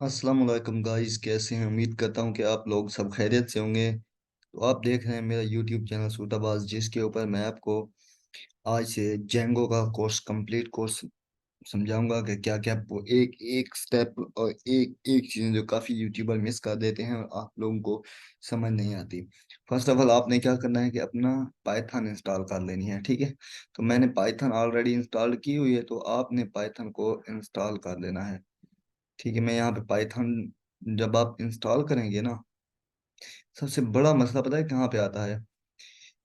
अस्सलाम वालेकुम गाइस, कैसे हैं? उम्मीद करता हूं कि आप लोग सब खैरियत से होंगे। तो आप देख रहे हैं मेरा यूट्यूब चैनल सूटाबाज, जिसके ऊपर मैं आपको आज से जेंगो का कोर्स, कंप्लीट कोर्स समझाऊंगा कि क्या क्या एक एक स्टेप और एक एक चीज़ जो काफ़ी यूट्यूबर मिस कर देते हैं और आप लोगों को समझ नहीं आती। फर्स्ट ऑफ ऑल आपने क्या करना है कि अपना पाइथन इंस्टॉल कर लेनी है, ठीक है। तो मैंने पाइथन ऑलरेडी इंस्टॉल की हुई है, तो आपने पाइथन को इंस्टॉल कर लेना है। ठीक है, मैं यहाँ पे पाइथन जब आप इंस्टॉल करेंगे ना, सबसे बड़ा मसला पता है कहाँ पे आता है?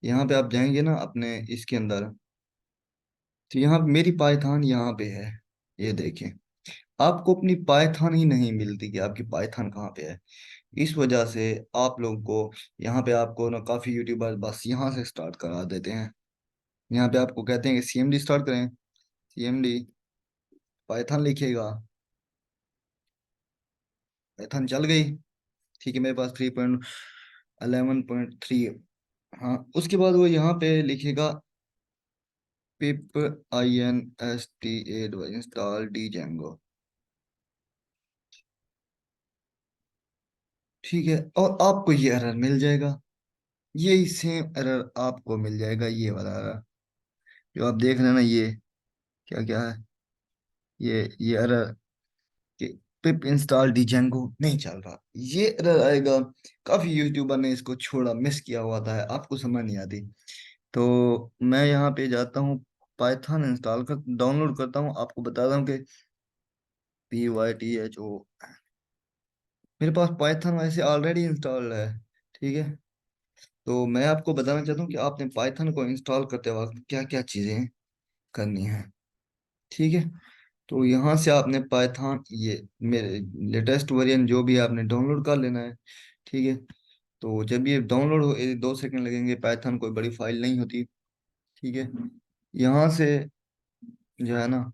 यहाँ पे आप जाएंगे ना अपने इसके अंदर, तो यहाँ पे मेरी पाइथन यहाँ पे है। ये देखें, आपको अपनी पाइथन ही नहीं मिलती कि आपकी पाइथन कहाँ पे है। इस वजह से आप लोगों को यहाँ पे आपको ना काफी यूट्यूबर बस यहाँ से स्टार्ट करा देते हैं। यहाँ पे आपको कहते हैं कि सीएमडी स्टार्ट करें। सीएमडी पाइथन लिखिएगा, पाइथन चल गई। ठीक है, मेरे पास 3.11.3। हाँ, उसके बाद वो यहाँ पे लिखेगा पिप इंस्टॉल डी जेंगो। ठीक है, और आपको ये एरर मिल जाएगा। यही सेम एरर आपको मिल जाएगा, ये वाला एरर जो आप देख रहे हैं ना। ये क्या क्या है? ये एरर कि पिप इंस्टॉल डी जेंगो नहीं चल रहा, ये एरर आएगा। काफी यूट्यूबर ने इसको छोड़ा, मिस किया हुआ था, आपको समझ नहीं आती। तो मैं यहाँ पे जाता हूँ, पाइथन इंस्टॉल कर डाउनलोड करता हूँ, आपको बताता हूँ कि PYTHO। मेरे पास पाइथन वैसे ऑलरेडी इंस्टॉल्ड है। ठीक है, तो मैं आपको बताना चाहता हूँ कि आपने पाइथन को इंस्टॉल करते वक्त क्या क्या चीज़ें करनी है। ठीक है, तो यहाँ से आपने पाइथन, ये मेरे लेटेस्ट वर्जन जो भी है, आपने डाउनलोड कर लेना है। ठीक है, तो जब ये डाउनलोड हो, 2 सेकंड लगेंगे, पाइथन कोई बड़ी फाइल नहीं होती। ठीक है, यहाँ से जो है ना,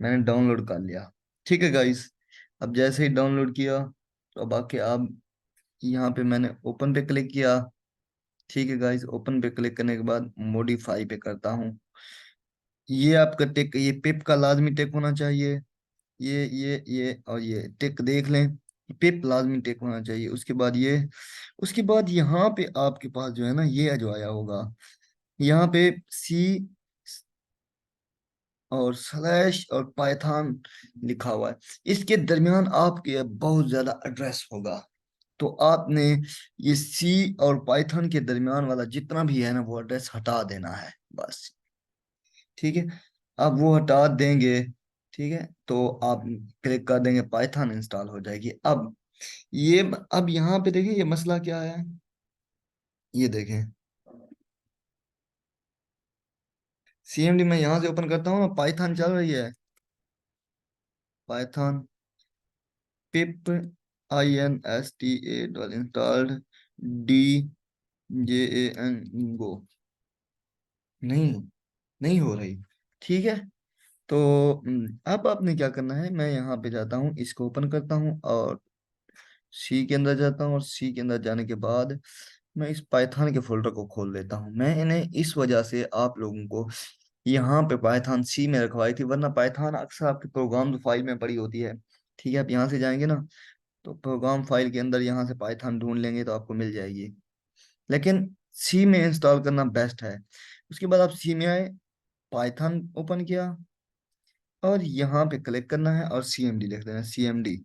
मैंने डाउनलोड कर लिया। ठीक है गाइस, अब जैसे ही डाउनलोड किया, तो अब आके आप यहाँ पे मैंने ओपन पे क्लिक किया। ठीक है गाइस, ओपन पे क्लिक करने के बाद मॉडिफाई पे करता हूँ। ये आपका टिक, ये पिप का लाजमी टिक होना चाहिए। ये और ये टिक देख लें, पिप लाजमी टिक होना चाहिए। उसके बाद ये, उसके बाद यहाँ पे आपके पास जो है ना, ये जो आया होगा, यहाँ पे सी और स्लैश और पाइथन लिखा हुआ है। इसके दरमियान आपके बहुत ज्यादा एड्रेस होगा। तो आपने ये सी और पाइथन के दरमियान वाला जितना भी है ना, वो एड्रेस हटा देना है बस। ठीक है, अब वो हटा देंगे। ठीक है, तो आप क्लिक कर देंगे, पाइथन इंस्टॉल हो जाएगी। अब ये, अब यहाँ पे देखिए ये मसला क्या है। ये देखें, CMD मैं यहाँ से ओपन करता हूँ, पाइथन चल रही है। पाइथन पिप INSTA DJAN गो, नहीं, नहीं हो रही। ठीक है, तो अब आपने क्या करना है, मैं यहाँ पे जाता हूँ, इसको ओपन करता हूँ और सी के अंदर जाता हूँ, और सी के अंदर जाने के बाद मैं इस पाइथन के फोल्डर को खोल लेता हूँ। मैं इन्हें इस वजह से आप लोगों को यहाँ पे पाइथन सी में रखवाई थी, वरना पाइथन अक्सर आपके प्रोग्राम फाइल में पड़ी होती है। ठीक है, आप यहाँ से जाएंगे ना, तो प्रोग्राम फाइल के अंदर यहाँ से पाइथन ढूंढ लेंगे तो आपको मिल जाएगी। लेकिन सी में इंस्टॉल करना बेस्ट है। उसके बाद आप सी में आए, पाइथन ओपन किया, और यहाँ पे क्लिक करना है और CMD लिख देना, CMD।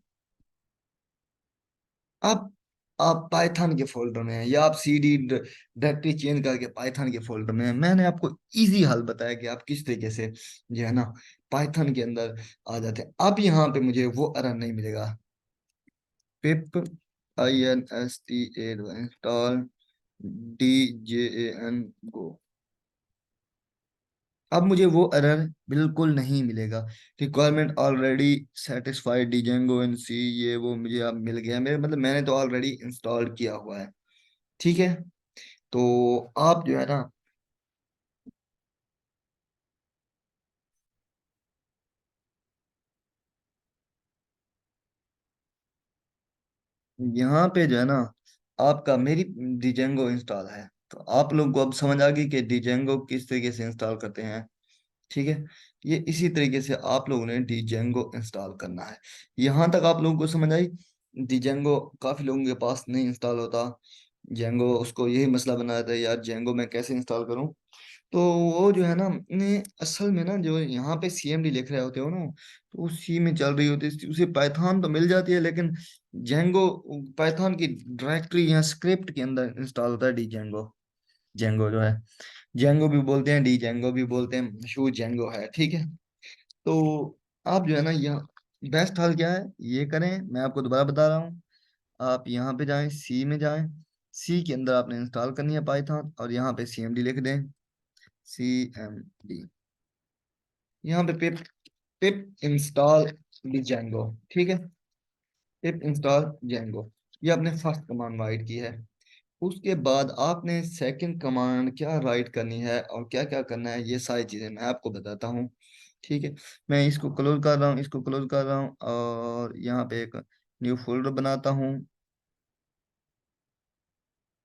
अब आप पाइथन के फोल्डर में हैं, या आप CD डायरेक्टरी चेंज करके पाइथन के फोल्डर में हैं। मैंने आपको इजी हल बताया कि आप किस तरीके से जो है ना पाइथन के अंदर आ जाते हैं। अब यहाँ पे मुझे वो एरर नहीं मिलेगा, पिप INSTA इंस्टॉल DJAN गो। अब मुझे वो एरर बिल्कुल नहीं मिलेगा। रिक्वायरमेंट ऑलरेडी सेटिस्फाइड डिजेंगो इन सी, ये वो मुझे अब मिल गया। मेरे मतलब मैंने तो ऑलरेडी इंस्टॉल किया हुआ है। ठीक है, तो आप जो है ना, यहाँ पे जो है ना, आपका मेरी डिजेंगो इंस्टॉल है, तो आप लोग को अब समझ आ गई कि डिजेंगो किस तरीके से इंस्टॉल करते हैं। ठीक है, ये इसी तरीके से आप लोगों ने डिजेंगो इंस्टॉल करना है। यहाँ तक आप लोगों को समझ आई? डिजेंगो काफी लोगों के पास नहीं इंस्टॉल होता। जेंगो उसको यही मसला बनाया था, यार जेंगो मैं कैसे इंस्टॉल करूं। तो वो जो है ना, ने असल में ना जो यहाँ पे सीएमडी लिख रहे होते हो ना, तो वो सी में चल रही होती है, उसे पाइथन तो मिल जाती है, लेकिन जेंगो पाइथन की डायरेक्टरी या स्क्रिप्ट के अंदर इंस्टॉल होता है डी जेंगो। जेंगो जो है, जेंगो भी बोलते हैं, डी जेंगो भी बोलते हैं, शू जेंगो है, ठीक है। तो आप जो है ना, यह बेस्ट हल क्या है, ये करें, मैं आपको दोबारा बता रहा हूँ। आप यहाँ पे जाएं, सी में जाएं, सी के अंदर आपने इंस्टॉल करनी है पाइथन, और यहाँ पे सीएमडी लिख दें, सीएमडी। यहाँ पे पिप पिप इंस्टॉल जेंगो, ठीक है। पिप इंस्टॉल जेंगो, ये आपने फर्स्ट कमांड राइट की है। उसके बाद आपने सेकंड कमांड क्या राइट करनी है और क्या क्या करना है, ये सारी चीजें मैं आपको बताता हूँ, ठीक है। मैं इसको क्लोज कर रहा हूँ, इसको क्लोज कर रहा हूँ, और यहाँ पे एक न्यू फोल्डर बनाता हूँ,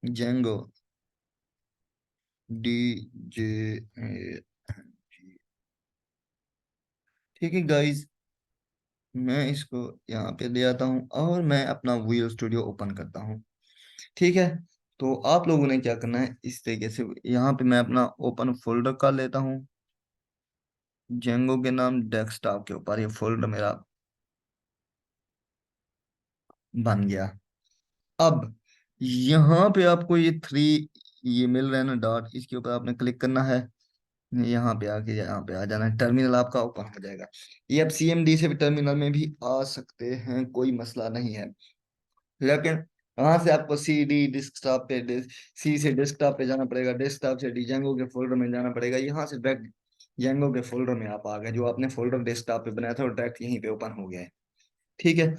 जेंगो डी जे, ठीक है गाइस। मैं इसको यहाँ पे ले आता हूँ और मैं अपना विजुअल स्टूडियो ओपन करता हूँ, ठीक है। तो आप लोगों ने क्या करना है, इस तरीके से यहाँ पे मैं अपना ओपन फोल्डर कर लेता हूँ, जेंगो के नाम डेस्कटॉप के ऊपर ये फोल्डर मेरा बन गया। अब यहाँ पे आपको ये थ्री ये मिल रहा है ना डॉट, इसके ऊपर आपने क्लिक करना है। यहाँ पे आके यहाँ पे आ जाना है, टर्मिनल आपका ओपन हो जाएगा। ये अब सीएमडी से भी टर्मिनल में भी आ सकते हैं, कोई मसला नहीं है। लेकिन वहां से आपको सी डी डेस्कटॉप पे, सी से डेस्कटॉप पे जाना पड़ेगा, डेस्कटॉप से डिजेंगो के फोल्डर में जाना पड़ेगा, यहाँ से डायरेक्ट जेंगो के फोल्डर में आप आ गए। जो आपने फोल्डर डेस्कटॉप पे बनाया था वो डायरेक्ट यहीं पे ओपन हो गया है, ठीक है।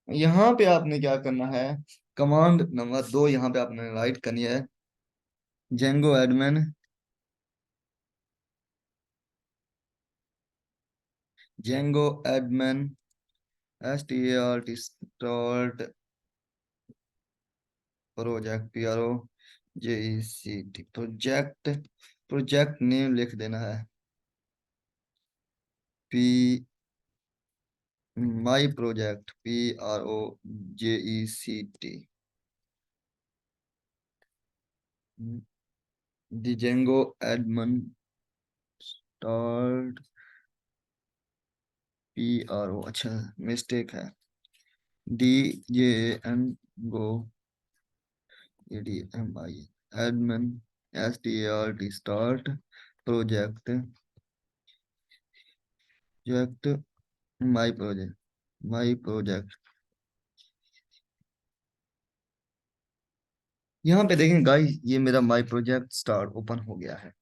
यहाँ पे आपने क्या करना है, कमांड नंबर 2 यहाँ पे आपने राइट करनी है, Django admin, Django admin start project, PROJECT project, project name लिख देना है, P my project, PROJECT, Django admin start, PRO, अच्छा मिस्टेक है, DJN go, ADMI admin, START start project, project my project, my project. यहाँ पे देखें guys, ये मेरा माई प्रोजेक्ट स्टार्ट ओपन हो गया है,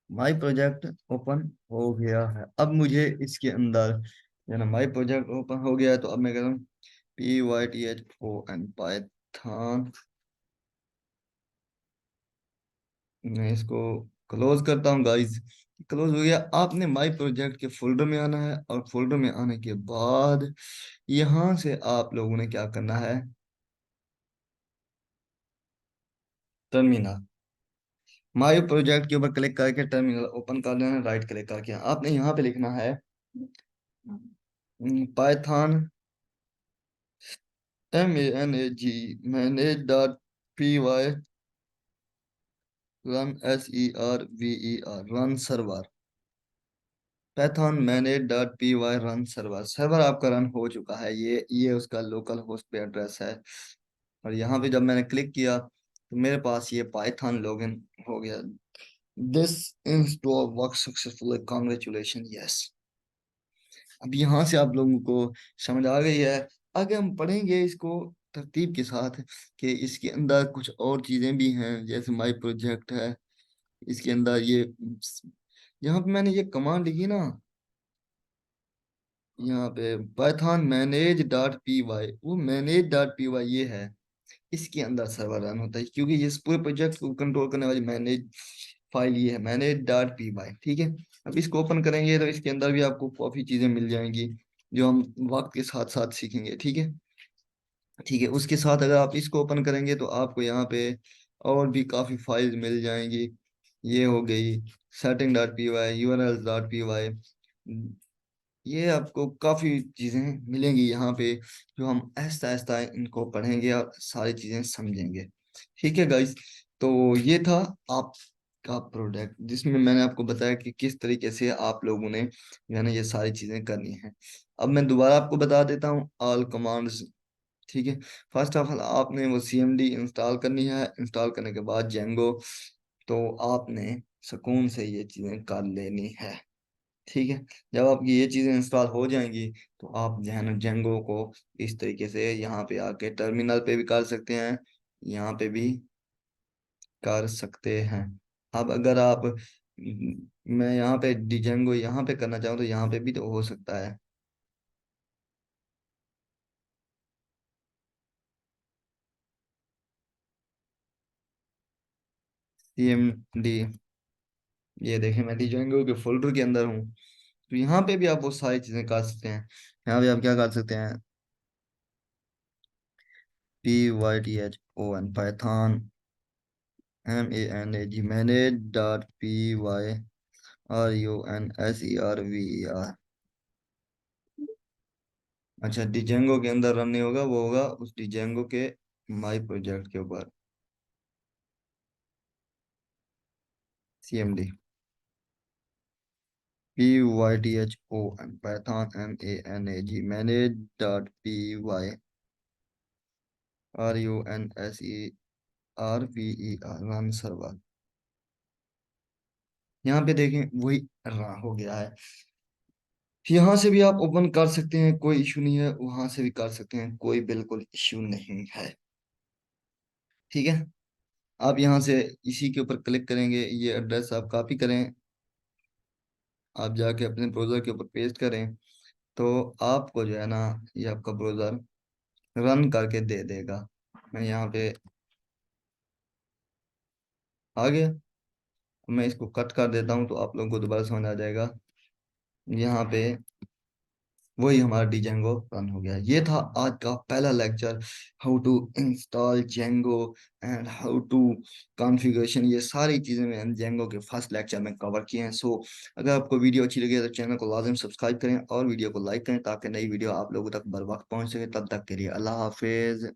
माई प्रोजेक्ट ओपन हो गया है। अब मुझे इसके अंदर है ना, माई प्रोजेक्ट ओपन हो गया है, तो अब मैं कह रहा हूँ PYTHON पाइथन। मैं इसको क्लोज करता हूँ गाइस, क्लोज हो गया। आपने माई प्रोजेक्ट के फोल्डर में आना है, और फोल्डर में आने के बाद यहाँ से आप लोगों ने क्या करना है, टर्मिनल, माई प्रोजेक्ट के ऊपर क्लिक करके टर्मिनल ओपन कर लेना, राइट क्लिक करके आपने यहाँ पे लिखना है Python manage.py run server, Python manage.py run server. Server आपका रन हो चुका है, ये उसका लोकल होस्ट पे एड्रेस है। और यहाँ पे जब मैंने क्लिक किया तो मेरे पास ये पाइथन लॉगिन हो गया। This install work successfully, congratulation, yes. अब यहाँ से आप लोगों को समझ आ गई है। आगे हम पढ़ेंगे इसको तरतीब के साथ, कि इसके अंदर कुछ और चीजें भी हैं, जैसे माई प्रोजेक्ट है, इसके अंदर ये यहाँ पे मैंने ये कमांड लिखी ना, यहाँ पे पाइथन manage.py, वो manage.py ये है, इसके अंदर सर्वर रन होता है, क्योंकि ये इस पूरे प्रोजेक्ट को कंट्रोल करने वाली मैनेज फाइल ये है, manage.py, ठीक है। अब इसको ओपन करेंगे तो इसके अंदर भी आपको काफी चीजें मिल जाएंगी, जो हम वक्त के साथ साथ सीखेंगे, ठीक है। ठीक है, उसके साथ अगर आप इसको ओपन करेंगे तो आपको यहाँ पे और भी काफी फाइल मिल जाएंगी। ये हो गई setting dot P Y, URL dot P Y. ये आपको काफी चीजें मिलेंगी यहाँ पे, जो हम आहिस्ता आहिस्ता इनको पढ़ेंगे और सारी चीजें समझेंगे। ठीक है गाइस, तो ये था आपका प्रोडक्ट, जिसमें मैंने आपको बताया कि किस तरीके से आप लोगों ने यानी ये सारी चीजें करनी है। अब मैं दोबारा आपको बता देता हूँ ऑल कमांड्स। ठीक है, फर्स्ट ऑफ ऑल आपने वो सीएमडी इंस्टॉल करनी है। इंस्टॉल करने के बाद जेंगो, तो आपने सुकून से ये चीजें कर लेनी है। ठीक है, जब आपकी ये चीजें इंस्टॉल हो जाएंगी, तो आप जो है ना जेंगो को इस तरीके से यहाँ पे आके टर्मिनल पे भी कर सकते हैं, यहाँ पे भी कर सकते हैं। अब अगर आप मैं यहाँ पे डिजेंगो यहाँ पे करना चाहूँ तो यहाँ पे भी तो हो सकता है। सीएमडी, ये देखें मैं डिजेंगो के फोल्डर के अंदर हूँ। तो यहाँ पे भी आप वो सारी चीजें कर सकते हैं। यहाँ पे आप क्या कर सकते हैं, PYTHON Python, MANAG manage dot RUNSERVER। अच्छा, डिजेंगो के अंदर रन नहीं होगा, वो होगा उस डिजेंगो के माई प्रोजेक्ट के ऊपर। CMD, PYTHON Python MANAG manage dot RUNSERVER run server. यहाँ पे देखें वही रहा हो गया है। यहाँ से भी आप ओपन कर सकते हैं, कोई इशू नहीं है, वहां से भी कर सकते हैं, कोई बिल्कुल इशू नहीं है। ठीक है, आप यहाँ से इसी के ऊपर क्लिक करेंगे, ये एड्रेस आप कॉपी करें, आप जाके अपने ब्राउजर के ऊपर पेस्ट करें, तो आपको जो है ना ये आपका ब्राउजर रन करके दे देगा। मैं यहाँ पे आ गया, मैं इसको कट कर देता हूँ तो आप लोगों को दोबारा समझ आ जाएगा। यहाँ पे वही हमारा डिजेंगो रन हो गया। ये था आज का पहला lecture, how to install Django and how to configuration. ये सारी चीजें मैंने जेंगो के फर्स्ट लेक्चर में कवर किए हैं। सो अगर आपको वीडियो अच्छी लगे तो चैनल को लाजम सब्सक्राइब करें और वीडियो को लाइक करें, ताकि नई वीडियो आप लोगों तक बर वक्त पहुंच सके। तब तक के लिए अल्लाह हाफिज।